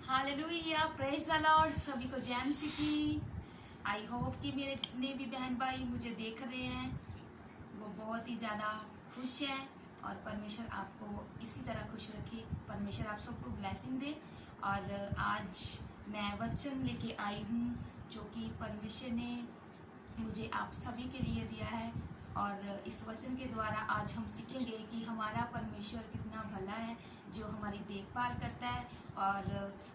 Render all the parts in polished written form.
Hallelujah, praise the Lord. सभी को Jain city. I hope कि मेरे जितने भी बहन भाई मुझे देख रहे हैं वो बहुत ही ज़्यादा खुश हैं और परमेश्वर आपको इसी तरह खुश रखे। परमेश्वर आप सबको ब्लेसिंग दे। और आज मैं वचन लेके आई हूँ जो कि परमेश्वर ने मुझे आप सभी के लिए दिया है। और इस वचन के द्वारा आज हम सीखेंगे कि हमारा परमेश्वर कितना भला है, जो हमारी देखभाल करता है और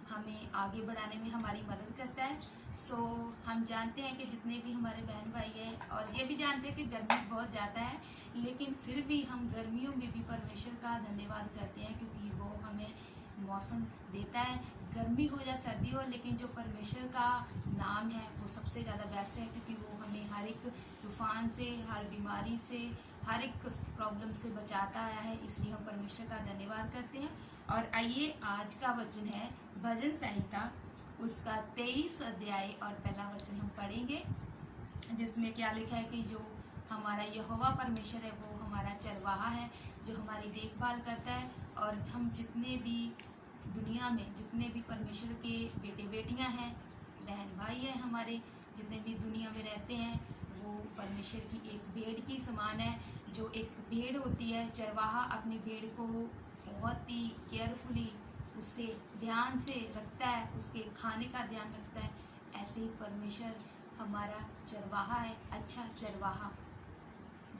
हमें आगे बढ़ाने में हमारी मदद करता है। सो हम जानते हैं कि जितने भी हमारे बहन भाई हैं, और ये भी जानते हैं कि गर्मी बहुत ज़्यादा है, लेकिन फिर भी हम गर्मियों में भी परमेश्वर का धन्यवाद करते हैं क्योंकि वो हमें मौसम देता है। गर्मी हो या सर्दी हो, लेकिन जो परमेश्वर का नाम है वो सबसे ज़्यादा बेस्ट है क्योंकि वो हमें हर एक तूफान से, हर बीमारी से, हर एक प्रॉब्लम से बचाता आया है। इसलिए हम परमेश्वर का धन्यवाद करते हैं। और आइए, आज का वचन है भजन संहिता, उसका 23 अध्याय और पहला वचन हम पढ़ेंगे, जिसमें क्या लिखा है कि जो हमारा यहोवा परमेश्वर है वो हमारा चरवाहा है, जो हमारी देखभाल करता है। और हम जितने भी दुनिया में जितने भी परमेश्वर के बेटे बेटियां हैं, बहन भाई हैं, हमारे जितने भी दुनिया में रहते हैं, वो परमेश्वर की एक भेड़ की समान है। जो एक भेड़ होती है, चरवाहा अपनी भेड़ को बहुत ही केयरफुली, उससे ध्यान से रखता है, उसके खाने का ध्यान रखता है। ऐसे ही परमेश्वर हमारा चरवाहा है, अच्छा चरवाहा,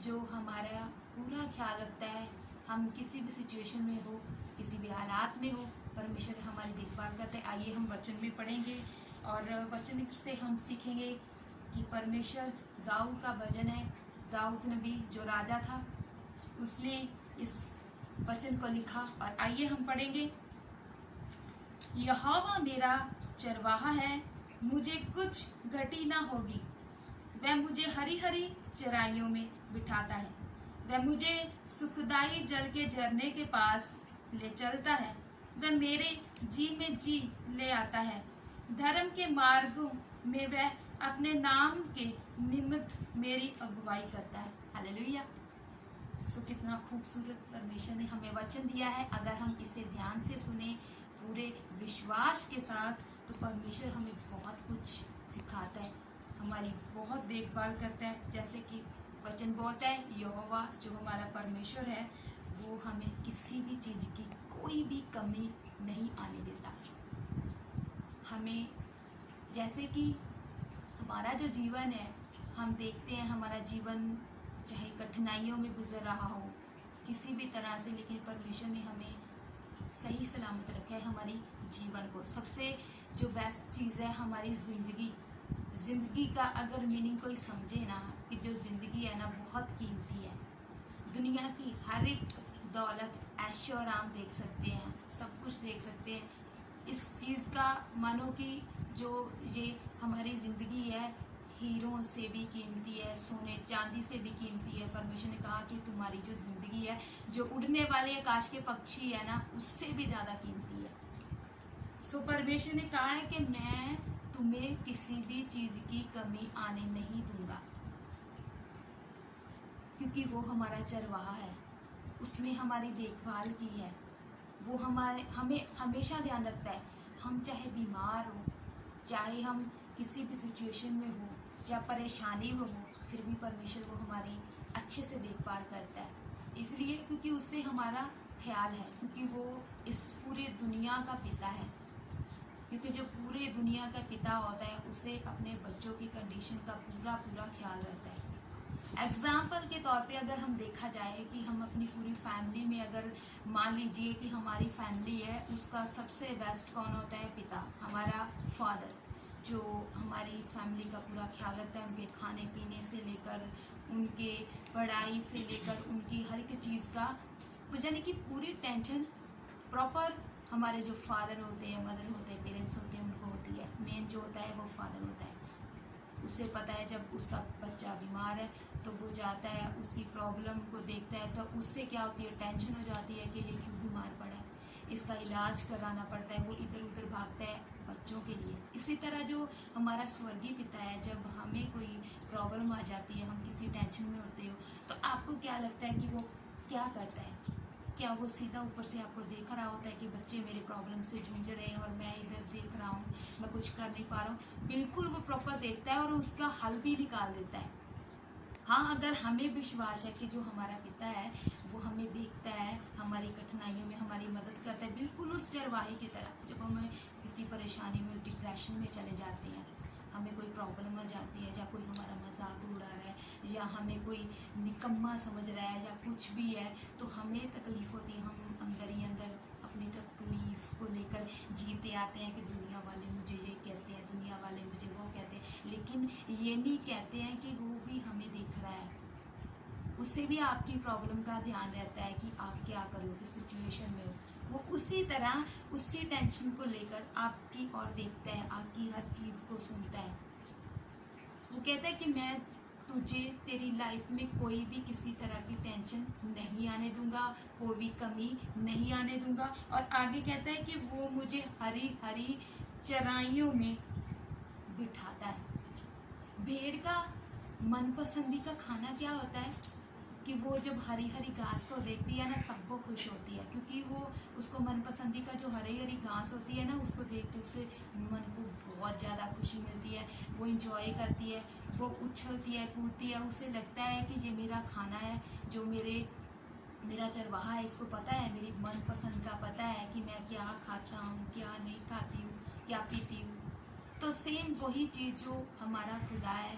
जो हमारा पूरा ख्याल रखता है। हम किसी भी सिचुएशन में हो, किसी भी हालात में हो, परमेश्वर हमारी देखभाल करता है। आइए हम वचन में पढ़ेंगे और वचन से हम सीखेंगे कि परमेश्वर, दाऊद का भजन है। दाऊद नबी जो राजा था, उसने इस वचन को लिखा। और आइए हम पढ़ेंगे। यहोवा मेरा चरवाहा है, मुझे कुछ घटी ना होगी। वह मुझे हरी हरी चराइयों में बिठाता है, वह मुझे सुखदाई जल के झरने के पास ले चलता है, वह मेरे जी में जी ले आता है। धर्म के मार्गों में वह अपने नाम के निमित्त मेरी अगुवाई करता है। हालेलुया। कितना खूबसूरत परमेश्वर ने हमें वचन दिया है। अगर हम इसे ध्यान से सुने पूरे विश्वास के साथ, तो परमेश्वर हमें बहुत कुछ सिखाता है, हमारी बहुत देखभाल करता है। जैसे कि वचन बोलता है, यहोवा जो हमारा परमेश्वर है वो हमें किसी भी चीज़ की कोई भी कमी नहीं आने देता। हमें, जैसे कि हमारा जो जीवन है, हम देखते हैं हमारा जीवन चाहे कठिनाइयों में गुजर रहा हो किसी भी तरह से, लेकिन परमेश्वर ने हमें सही सलामत रखा है हमारी जीवन को। सबसे जो बेस्ट चीज़ है हमारी ज़िंदगी का अगर मीनिंग कोई समझे ना, कि जो ज़िंदगी है ना बहुत कीमती है। दुनिया की हर एक दौलत, ऐशो आराम देख सकते हैं, सब कुछ देख सकते हैं। इस चीज़ का मानो कि जो ये हमारी ज़िंदगी है, हीरों से भी कीमती है, सोने चांदी से भी कीमती है। परमेश्वर ने कहा कि तुम्हारी जो ज़िंदगी है, जो उड़ने वाले आकाश के पक्षी है ना, उससे भी ज़्यादा कीमती है। सो परमेश्वर ने कहा है कि मैं तुम्हें किसी भी चीज़ की कमी आने नहीं दूंगा, क्योंकि वो हमारा चरवाहा है। उसने हमारी देखभाल की है, वो हमें हमेशा ध्यान रखता है। हम चाहे बीमार हो, चाहे हम किसी भी सिचुएशन में हो, चाहे परेशानी में हो, फिर भी परमेश्वर वो हमारी अच्छे से देखभाल करता है। इसलिए क्योंकि उससे हमारा ख्याल है, क्योंकि वो इस पूरे दुनिया का पिता है। क्योंकि जो पूरे दुनिया का पिता होता है, उसे अपने बच्चों की कंडीशन का पूरा ख्याल रहता है। एग्जाम्पल के तौर पे अगर हम देखा जाए कि हम अपनी पूरी फैमिली में, अगर मान लीजिए कि हमारी फैमिली है, उसका सबसे बेस्ट कौन होता है? पिता, हमारा फादर, जो हमारी फैमिली का पूरा ख्याल रखता है। उनके खाने पीने से लेकर, उनके पढ़ाई से लेकर, उनकी हर एक चीज़ का, यानी कि पूरी टेंशन प्रॉपर हमारे जो फादर होते हैं, मदर होते हैं, पेरेंट्स होते हैं, उनको होती है। मेन जो होता है वो फादर होता है। उसे पता है जब उसका बच्चा बीमार है तो वो जाता है, उसकी प्रॉब्लम को देखता है, तो उससे क्या होती है, टेंशन हो जाती है कि ये क्यों बीमार पड़ा है, इसका इलाज कराना पड़ता है। वो इधर उधर भागता है बच्चों के लिए। इसी तरह जो हमारा स्वर्गीय पिता है, जब हमें कोई प्रॉब्लम आ जाती है, हम किसी टेंशन में होते हो, तो आपको क्या लगता है कि वो क्या करता है? क्या वो सीधा ऊपर से आपको देख रहा होता है कि बच्चे मेरे प्रॉब्लम से जूझ रहे हैं और मैं इधर देख रहा हूँ, मैं कुछ कर नहीं पा रहा हूँ? बिल्कुल वो प्रॉपर देखता है और उसका हल भी निकाल देता है। हाँ, अगर हमें विश्वास है कि जो हमारा पिता है वो हमें देखता है, हमारी कठिनाइयों में हमारी मदद करता है, बिल्कुल उस चरवाहे की तरह। जब हम किसी परेशानी में, डिप्रेशन में चले जाते हैं, हमें कोई प्रॉब्लम आ जाती है, या कोई हमारा मजाक उड़ा रहा है, या हमें कोई निकम्मा समझ रहा है, या कुछ भी है, तो हमें तकलीफ़ होती है। हम अंदर ही अंदर अपनी तकलीफ़ को लेकर जीते आते हैं कि दुनिया वाले मुझे ये कहते हैं, दुनिया वाले मुझे वो कहते हैं, लेकिन ये नहीं कहते हैं कि वो भी हमें देख रहा है। उससे भी आपकी प्रॉब्लम का ध्यान रहता है कि आप क्या करोगे, सिचुएशन में हो। वो उसी तरह उसी टेंशन को लेकर आपकी ओर देखता है, आपकी हर चीज़ को सुनता है। वो कहता है कि मैं तुझे, तेरी लाइफ में कोई भी किसी तरह की टेंशन नहीं आने दूंगा, कोई भी कमी नहीं आने दूंगा। और आगे कहता है कि वो मुझे हरी हरी चराइयों में बिठाता है। भेड़ का मनपसंदी का खाना क्या होता है कि वो जब हरी हरी घास को देखती है ना, तब वो खुश होती है, क्योंकि वो उसको मनपसंदी का जो हरी हरी घास होती है ना, उसको देख के उससे मन को बहुत ज़्यादा खुशी मिलती है। वो इंजॉय करती है, वो उछलती है, कूदती है, उसे लगता है कि ये मेरा खाना है, जो मेरा चरवाहा है, इसको पता है, मेरी मनपसंद का पता है कि मैं क्या खाता हूँ, क्या नहीं खाती हूँ, क्या पीती हूँ। तो सेम वही चीज़ जो हमारा खुदा है,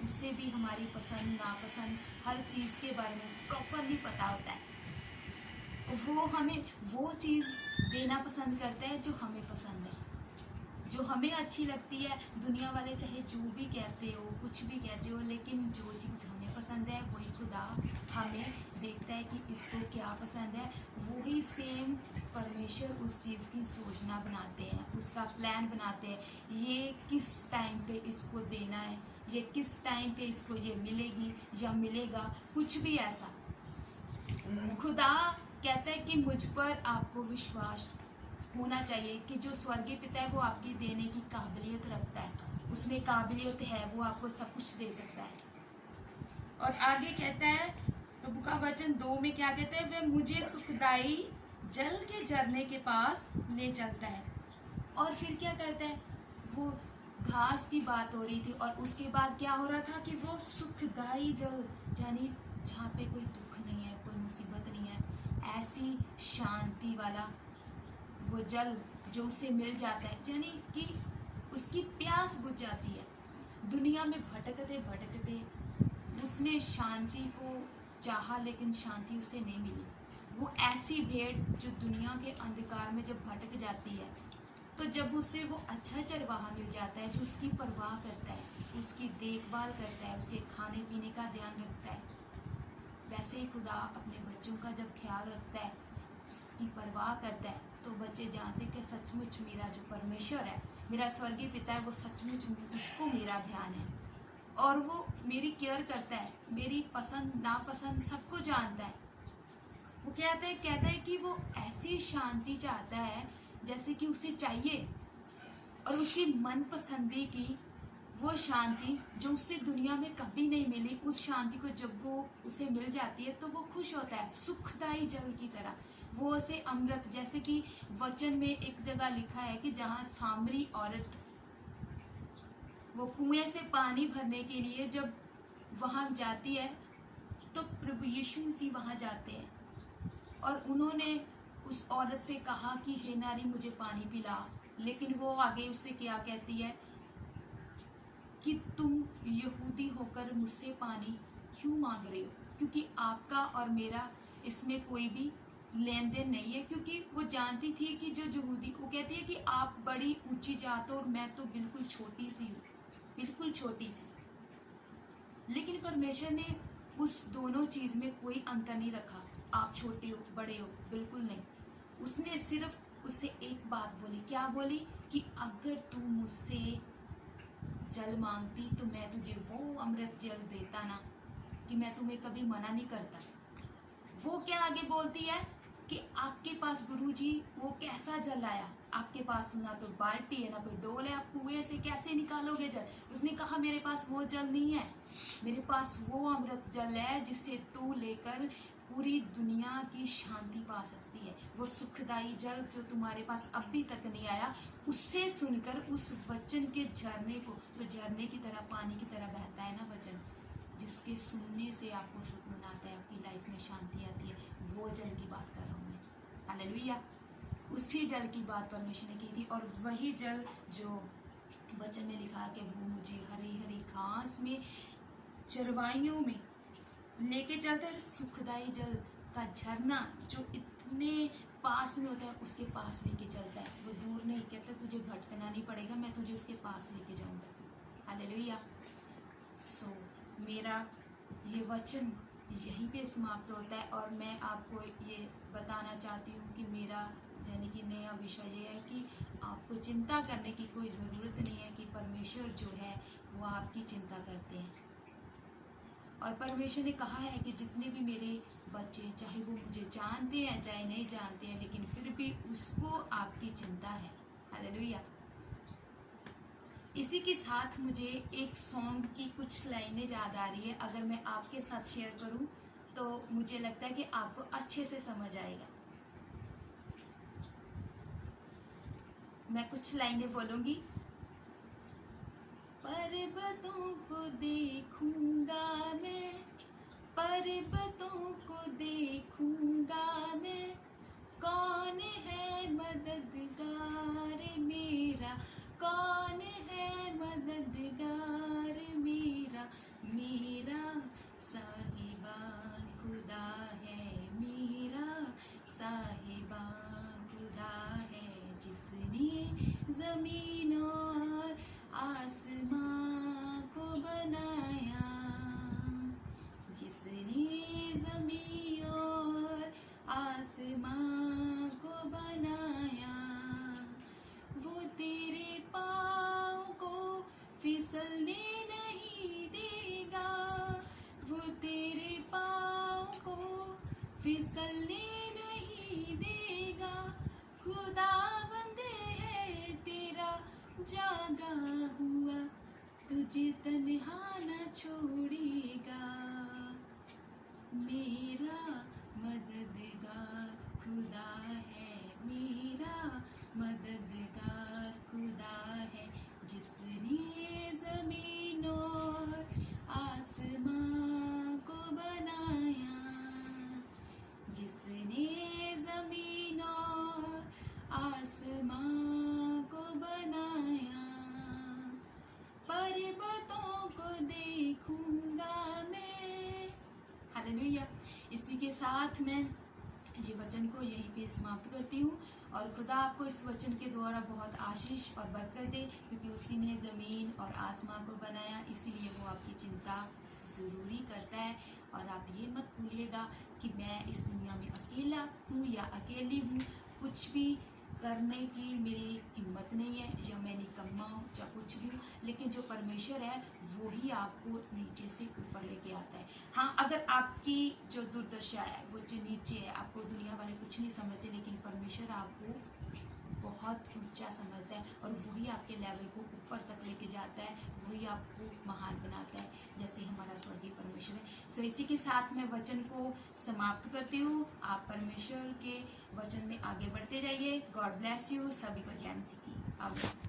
उससे भी हमारी पसंद नापसंद हर चीज़ के बारे में प्रॉपरली पता होता है। वो हमें वो चीज़ देना पसंद करता है जो हमें पसंद है, जो हमें अच्छी लगती है। दुनिया वाले चाहे जो भी कहते हो, कुछ भी कहते हो, लेकिन जो चीज़ हमें पसंद है वही खुदा हमें देखता है कि इसको क्या पसंद है। वही सेम परमेश्वर उस चीज़ की योजना बनाते हैं, उसका प्लान बनाते हैं। ये किस टाइम पे इसको देना है, ये किस टाइम पे इसको ये मिलेगी या मिलेगा, कुछ भी ऐसा। खुदा कहता है कि मुझ पर आपको विश्वास होना चाहिए कि जो स्वर्गीय पिता है वो आपकी देने की काबिलियत रखता है, उसमें काबिलियत है, वो आपको सब कुछ दे सकता है। और आगे कहता है प्रभु का वचन 2 में क्या कहता है, वह मुझे सुखदाई जल के झरने के पास ले चलता है। और फिर क्या करता है, वो घास की बात हो रही थी और उसके बाद क्या हो रहा था कि वो सुखदाई जल, यानी जहाँ पे कोई दुख नहीं है, कोई मुसीबत नहीं है, ऐसी शांति वाला वो जल जो उसे मिल जाता है, यानी कि उसकी प्यास बुझ जाती है। दुनिया में भटकते भटकते उसने शांति को चाहा, लेकिन शांति उसे नहीं मिली। वो ऐसी भेड़ जो दुनिया के अंधकार में जब भटक जाती है, तो जब उसे वो अच्छा चरवाहा मिल जाता है जो उसकी परवाह करता है, उसकी देखभाल करता है, उसके खाने पीने का ध्यान रखता है, वैसे ही खुदा अपने बच्चों का जब ख्याल रखता है, उसकी परवाह करता है, तो बच्चे जानते कि सचमुच मेरा जो परमेश्वर है, मेरा स्वर्गीय पिता है, वो सचमुच उसको मेरा ध्यान है और वो मेरी केयर करता है, मेरी पसंद नापसंद सबको जानता है। वो कहता है कि वो ऐसी शांति चाहता है जैसे कि उसे चाहिए, और उसकी मनपसंदी की वो शांति जो उससे दुनिया में कभी नहीं मिली, उस शांति को जब वो उसे मिल जाती है तो वो खुश होता है, सुखदाई जल की तरह। वो उसे अमृत, जैसे कि वचन में एक जगह लिखा है कि जहाँ सामरी औरत वो कुएं से पानी भरने के लिए जब वहाँ जाती है, तो प्रभु यीशु मसीह वहाँ जाते हैं और उन्होंने उस औरत से कहा कि हे नारी मुझे पानी पिला, लेकिन वो आगे उससे क्या कहती है कि तुम यहूदी होकर मुझसे पानी क्यों मांग रहे हो, क्योंकि आपका और मेरा इसमें कोई भी लेन देन नहीं है। क्योंकि वो जानती थी कि जो यहूदी, वो कहती है कि आप बड़ी ऊंची जात हो और मैं तो बिल्कुल छोटी सी हूँ, बिल्कुल छोटी सी। लेकिन परमेश्वर ने उस दोनों चीज़ में कोई अंतर नहीं रखा, आप छोटे हो बड़े हो, बिल्कुल नहीं। उसने सिर्फ उससे एक बात बोली, क्या बोली कि अगर तू मुझसे जल मांगती तो मैं तुझे वो अमृत जल देता ना, कि मैं तुम्हें कभी मना नहीं करता। वो क्या आगे बोलती है कि आपके पास गुरुजी वो कैसा जल आया, आपके पास ना तो बाल्टी है ना कोई डोल है, आप कुएं से कैसे निकालोगे जल। उसने कहा मेरे पास वो जल नहीं है, मेरे पास वो अमृत जल है जिससे तू लेकर पूरी दुनिया की शांति पा सकती है। वो सुखदाई जल जो तुम्हारे पास अभी तक नहीं आया, उससे सुनकर उस वचन के झरने को, जो झरने की तरह पानी की तरह बहता है ना वचन, जिसके सुनने से आपको सुकून आता है, आपकी लाइफ में शांति आती है, वो जल की बात कर रहा हूँ मैं। हालेलुया। उसी जल की बात परमेश्वर ने की थी, और वही जल जो वचन में लिखा कि वो मुझे हरी हरी घास में, चरवाइयों में लेके चलता है। सुखदाई जल का झरना जो इतने पास में होता है, उसके पास लेके चलता है। वो दूर नहीं, कहता तुझे भटकना नहीं पड़ेगा, मैं तुझे उसके पास लेके जाऊंगा। हालेलुया। सो मेरा ये वचन यहीं पे समाप्त होता है, और मैं आपको ये बताना चाहती हूँ कि मेरा यानी कि नया विषय ये है कि आपको चिंता करने की कोई ज़रूरत नहीं है, कि परमेश्वर जो है वो आपकी चिंता करते हैं। और परमेश्वर ने कहा है कि जितने भी मेरे बच्चे, चाहे वो मुझे जानते हैं चाहे नहीं जानते हैं, लेकिन फिर भी उसको आपकी चिंता है। हालेलुया। इसी के साथ मुझे एक सॉन्ग की कुछ लाइनें याद आ रही है, अगर मैं आपके साथ शेयर करूं तो मुझे लगता है कि आपको अच्छे से समझ आएगा। मैं कुछ लाइनें बोलूंगी। पर्वतों को देखूंगा मैं, पर्वतों को देखूंगा मैं, कौन है मददगार मेरा, कौन है मददगार मेरा, मेरा साहिबान खुदा है, मेरा साहिबान खुदा है, जिसने ज़मीन और आसमां को बनाया, जिसने ज़मीन और आसमां को बनाया, वो तेरे पाँव को फिसलने नहीं देगा, वो तेरे पाँव को फिसलने नहीं देगा, खुदावंद है तेरा जागा हुआ, तुझे तन्हा न छोड़ेगा, मेरा मददगार खुदा है, मेरा मददगार खुदा है, जिसने ज़मीन और आसमां को बनाया, जिसने ज़मीन और आसमां को बनाया, पर्वतों को देखूंगा मैं। हालेलुया। इसी के साथ मैं ये वचन को यहीं पे समाप्त करती हूँ, और खुदा आपको इस वचन के द्वारा बहुत आशीष और बरकत दे, क्योंकि उसी ने ज़मीन और आसमां को बनाया, इसीलिए वो आपकी चिंता ज़रूरी करता है। और आप ये मत भूलिएगा कि मैं इस दुनिया में अकेला हूँ या अकेली हूँ, कुछ भी करने की मेरी हिम्मत नहीं है, या मैं निकम्मा हूँ या कुछ भी हूँ, लेकिन जो परमेश्वर है वो ही आपको नीचे से ऊपर लेके आता है। हाँ, अगर आपकी जो दुर्दशा है वो जो नीचे है, आपको दुनिया वाले कुछ नहीं समझते, लेकिन परमेश्वर आपको बहुत ऊंचा समझता है, और वही आपके लेवल को ऊपर तक लेके जाता है, वही आपको महान बनाता है, जैसे हमारा स्वर्गीय परमेश्वर है। सो इसी के साथ मैं वचन को समाप्त करती हूँ। आप परमेश्वर के वचन में आगे बढ़ते जाइए। God bless you. सभी को जय मसीह की आमीन।